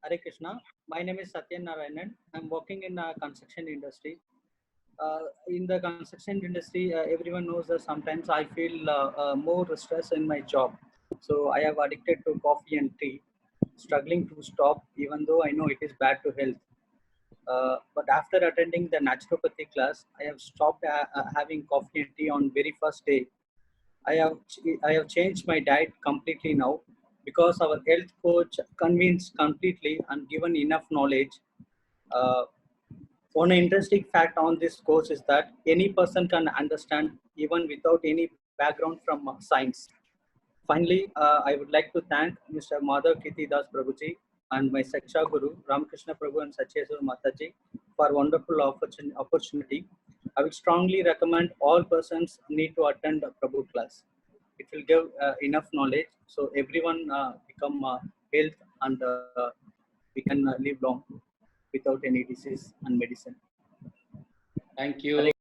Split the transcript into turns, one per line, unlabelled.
Hare Krishna. My name is Satyanarayan. I'm working in a construction industry. In the construction industry, everyone knows that sometimes I feel more stress in my job. So I have addicted to coffee and tea, struggling to stop, even though I know it is bad to health. But after attending the naturopathy class, I have stopped having coffee and tea on very first day. I have changed my diet completely now because our health coach convinced completely and given enough knowledge. Uh, One interesting fact on this course is that any person can understand even without any background from science. Finally, I would like to thank Mr. Madhav Kirti Das Prabhuji and my Saksha Guru Ramakrishna Prabhu and Satyasur Mataji for wonderful opportunity. I would strongly recommend all persons need to attend a Prabhu class. It will give enough knowledge so everyone become health and we can live long without any disease and medicine.
Thank
Hare
you.